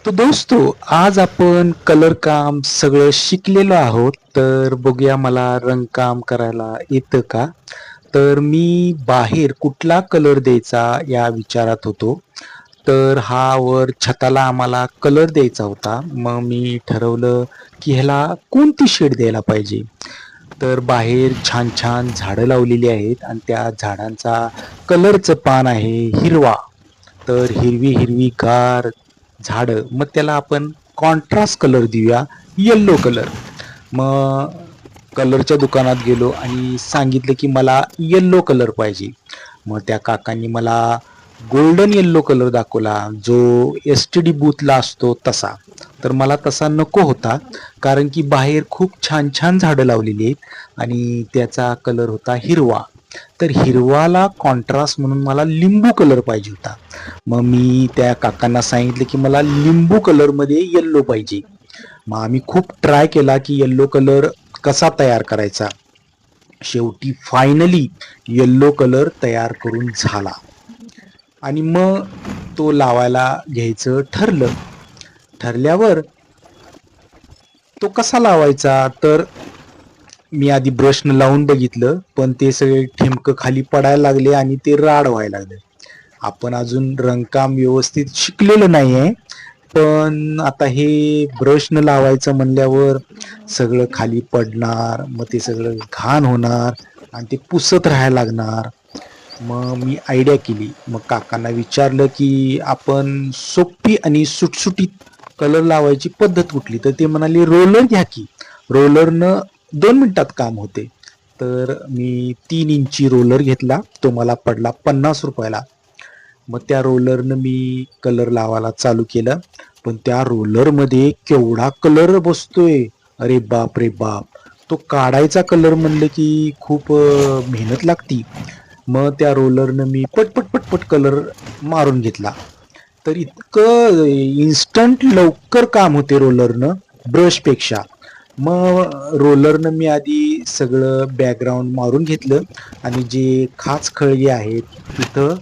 तो दोस्तो, आज आपण कलर काम सगळं शिकलेलो आहोत. तर बघूया मला रंगकाम करायला येतं का? तर मी बाहेर कुठला कलर द्यायचा या विचारात होतो. तर हा वर छताला आम्हाला कलर द्यायचा होता. मग मी ठरवलं की ह्याला कोणती शेड द्यायला पाहिजे. तर बाहेर छान छान झाडं लावलेली आहेत आणि त्या झाडांचा कलरचं पान आहे हिरवा. तर हिरवी हिरवी गार झाडं, मग त्याला आपण कॉन्ट्रास्ट कलर देऊया, येल्लो कलर. मग कलरच्या दुकानात गेलो आणि सांगितलं की मला येल्लो कलर पाहिजे. मग त्या काकांनी मला गोल्डन येल्लो कलर दाखवला, जो एस टी डी बूथला असतो तसा. तर मला तसा नको होता, कारण की बाहेर खूप छान छान झाडं लावलेली आहेत आणि त्याचा कलर होता हिरवा. तर हिरवाला कॉन्ट्रास्ट म्हणून मला लिंबू कलर पाहिजे होता. मग मी त्या काकांना सांगितलं की मला लिंबू कलरमध्ये येल्लो पाहिजे. मग आम्ही खूप ट्राय केला की येल्लो कलर कसा तयार करायचा. शेवटी फायनली येल्लो कलर तयार करून झाला आणि मग तो लावायला घ्यायचं ठरलं. ठरल्यावर तो कसा लावायचा, तर मी आधी ब्रशनं लावून बघितलं, पण ते सगळे ठिमकं खाली पडायला लागले आणि ते राड व्हायला लागले. आपण अजून रंगकाम व्यवस्थित शिकलेलं नाहीये, पण आता हे ब्रशनं लावायचं म्हणल्यावर सगळं खाली पडणार, मग ते सगळं घाण होणार आणि ते पुसत राहायला लागणार. मग मी आयडिया केली. मग काकांना विचारलं की आपण सोपी आणि सुटसुटीत कलर लावायची पद्धत कुठली, तर ते म्हणाले रोलर घ्या की, रोलरनं 2 मिनिटात काम होते. तर मी 3 इंची रोलर घेतला, तो मला पडला 50 रुपयाला. मग त्या रोलरनं मी कलर लावायला चालू केलं, पण त्या रोलरमध्ये केवढा कलर बसतोय, अरे बाप रे बाप. तो काढायचा कलर म्हणलं की खूप मेहनत लागती. मग त्या रोलरनं मी पटपट पटपट कलर मारून घेतला. तर इतकं इन्स्टंट लवकर काम होते रोलरनं ब्रशपेक्षा. मग रोलरनं मी आधी सगळं बॅकग्राऊंड मारून घेतलं आणि जे खाच खळगे आहेत तिथं